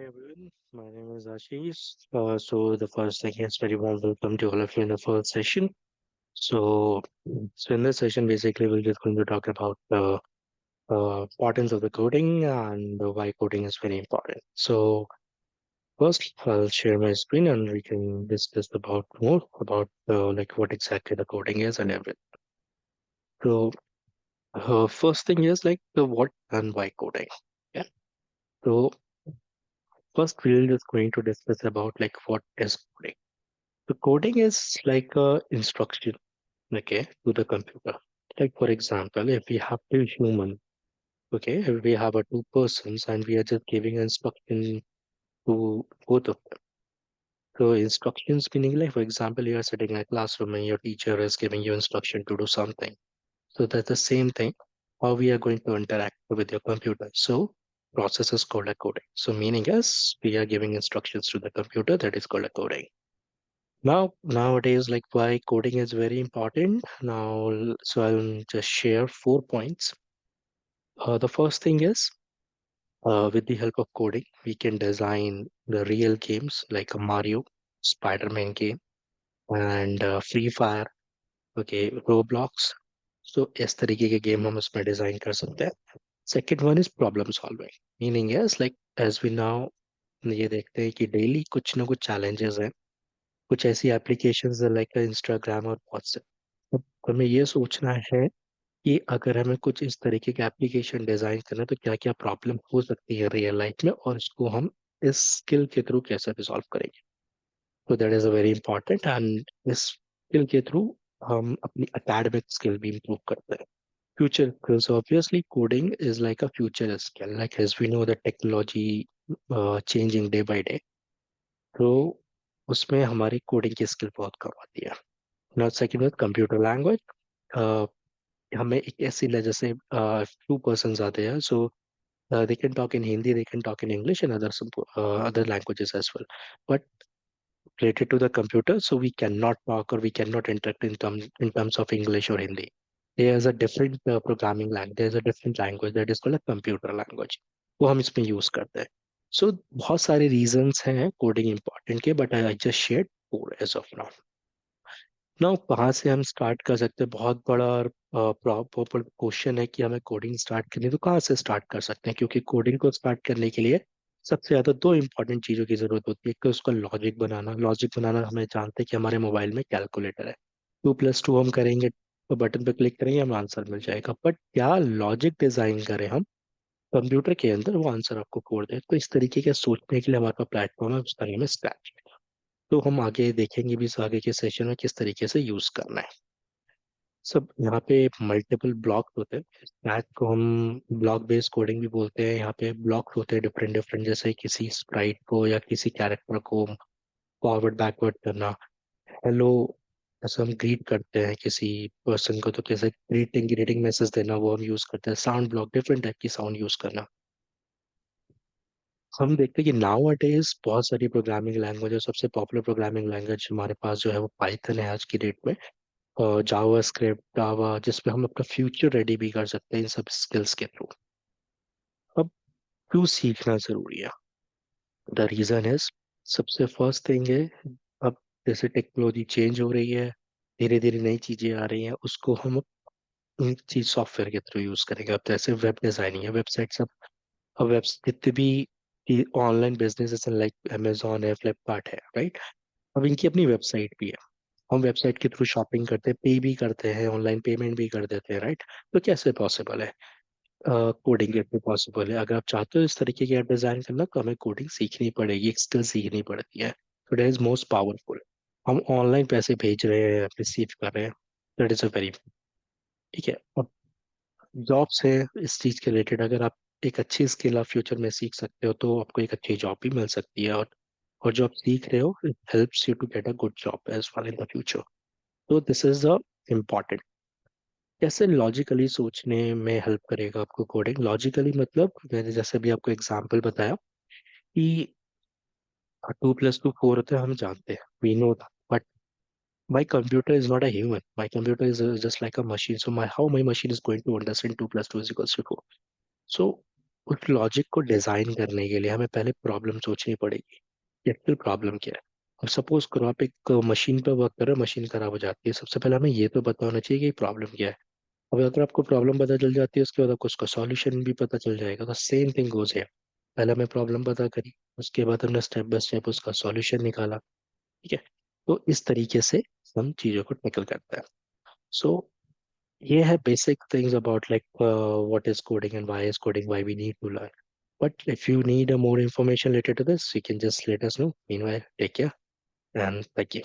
everyone. My name is Ashish. So the first thing is very warm welcome to all of you in the first session. So in this session, basically, we're just going to talk about the importance of the coding and why coding is very important. So first, I'll share my screen and we can discuss about more about like what exactly the coding is and everything. So first thing is like the what and why coding. Yeah. So first, we're just going to discuss about like what is coding. The coding is like a instruction, okay, to the computer. Like for example, if we have two human, okay, if we have a two persons and we are just giving instruction to both of them. So instructions meaning like for example, you are sitting in a classroom and your teacher is giving you instruction to do something. So that's the same thing. How we are going to interact with your computer. So process is called a coding. So meaning is we are giving instructions to the computer that is called a coding. Nowadays, like why coding is very important. So I'll just share 4 points. The first thing is, with the help of coding, we can design the real games like a Mario, Spider-Man game, and Free Fire, okay, Roblox. So इस तरीके के game हम उसमें design कर सकते हैं. Second one is problem solving. Meaning is like as we now ये देखते हैं कि डेली कुछ ना कुछ challenges हैं. कुछ ऐसी एप्लीकेशंस है लाइक इंस्टाग्राम और व्हाट्सएप. अब हमें ये सोचना है कि अगर हमें कुछ इस तरीके के एप्लीकेशन डिजाइन करना है तो क्या क्या प्रॉब्लम हो सकती है रियल लाइफ में और इसको हम इस स्किल के थ्रू कैसे रिजॉल्व करेंगे. तो that is a very important and इस स्किल के थ्रू हम अपनी एकेडमिक स्किल भी इंप्रूव करते हैं. Future skills obviously coding is like a future skill like as we know the technology changing day by day. तो उसमें हमारी कोडिंग की स्किल बहुत कम आती है. Now, second with computer language. हमें एक ऐसी जैसे टू पर्सन आते हैं सो they can talk in Hindi, they can talk in English and other languages as well. But related to the computer, so we cannot talk or we cannot interact in terms of English or Hindi. There's a different programming language. There's a different language that is called a computer language. वो हम इसमें use करते हैं. So बहुत सारे reasons हैं coding important के, but I just shared four as of now. ना कहाँ से हम स्टार्ट कर सकते हैं. बहुत बड़ा और प्रॉपर क्वेश्चन है कि हमें कोडिंग स्टार्ट करनी है तो कहाँ से स्टार्ट कर सकते हैं क्योंकि कोडिंग को स्टार्ट करने के लिए सबसे ज़्यादा दो इंपॉर्टेंट चीज़ों की ज़रूरत होती है. एक तो उसका लॉजिक बनाना हमें जानते हैं कि हमारे मोबाइल में कैलकुलेटर है. 2+2 हम करेंगे तो बटन पे क्लिक करेंगे हमें आंसर मिल जाएगा. बट क्या लॉजिक डिजाइन करें हम कंप्यूटर के अंदर वो आंसर आपको कोड दे. तो इस तरीके के सोचने के लिए हमारे पास प्लेटफॉर्म है उसका नाम है स्क्रैच. तो हम आगे देखेंगे भी इस आगे के सेशन में किस तरीके से यूज करना है. सब यहाँ पे मल्टीपल ब्लॉक होते हैं. स्टैक को हम ब्लॉक बेस्ड कोडिंग भी बोलते हैं. यहाँ पे ब्लॉक होते हैं डिफरेंट डिफरेंट जैसे किसी स्प्राइट को या किसी कैरेक्टर को फॉरवर्ड बैकवर्ड करना. हेलो ऐसे हम ग्रीट करते हैं किसी पर्सन को तो कैसे ग्रीटिंग मैसेज देना वो हम यूज करते हैं. साउंड ब्लॉक डिफरेंट टाइप की साउंड यूज करना. हम देखते हैं कि नाउ अडेज बहुत सारी प्रोग्रामिंग लैंग्वेज है. सबसे पॉपुलर प्रोग्रामिंग लैंग्वेज हमारे पास जो है वो पाइथन है आज की डेट में. जावा स्क्रिप्ट जावा जिसमें हम अपना फ्यूचर रेडी भी कर सकते हैं इन सब स्किल्स के थ्रू. अब क्यों सीखना जरूरी है. द रीजन इज सबसे फर्स्ट थिंग है. अब जैसे टेक्नोलॉजी चेंज हो रही है धीरे धीरे नई चीजें आ रही हैं उसको हम उन चीज सॉफ्टवेयर के थ्रू यूज करेंगे. अब जैसे वेब डिजाइनिंग है वेबसाइट सब. अब वेब जितने भी ऑनलाइन बिजनेस लाइक अमेजोन है फ्लिपकार्ट है राइट. अब इनकी अपनी वेबसाइट भी है. हम वेबसाइट के थ्रू शॉपिंग करते हैं पे भी करते हैं ऑनलाइन पेमेंट भी कर देते हैं राइट. तो कैसे पॉसिबल है. कोडिंग के थ्रू पॉसिबल है. अगर आप चाहते हो इस तरीके की ऐप डिजाइन करना तो हमें कोडिंग सीखनी पड़ेगी एक स्किल सीखनी पड़ती है. तो दैट इज मोस्ट पावरफुल. हम ऑनलाइन पैसे भेज रहे हैं रिसीव कर रहे हैं. दैट इज अ वेरी ठीक है. अब जॉब्स है इस चीज के रिलेटेड अगर आप एक अच्छी स्किल आप फ्यूचर में सीख सकते हो तो आपको एक अच्छी जॉब भी मिल सकती है. और जो आप सीख रहे हो it helps you to get a good job as well in the future. तो दिस इज द इम्पॉर्टेंट. कैसे लॉजिकली सोचने में हेल्प करेगा आपको कोडिंग. लॉजिकली मतलब मैंने जैसे भी आपको एग्जांपल बताया कि 2+2 4 होते हैं हम जानते हैं we know that. But my computer is not a human. My computer is just like a machine. So my how my machine is going to understand 2+2 is equals to 4. So उस logic को design करने के लिए हमें पहले problem सोचनी पड़ेगी, actual problem क्या है। अब सपोज करो आप एक मशीन पर वर्क कर रहे हो, मशीन खराब हो जाती है, सबसे पहले हमें ये तो पता होना चाहिए कि प्रॉब्लम क्या है। अब अगर आपको प्रॉब्लम पता चल जाती है, उसके बाद आपको उसका सॉल्यूशन भी पता चल जाएगा। तो सेम थिंग गोज है, पहले हमें प्रॉब्लम पता करी, उसके बाद हमने स्टेप बाय स्टेप उसका सॉल्यूशन निकाला। ठीक है, तो इस तरीके से हम चीज़ों को टैकल करते हैं। सो ये है basic things about like what is coding and why is coding, why we need to learn. But if you need a more information related to this, you can just let us know. Meanwhile, take care and thank you.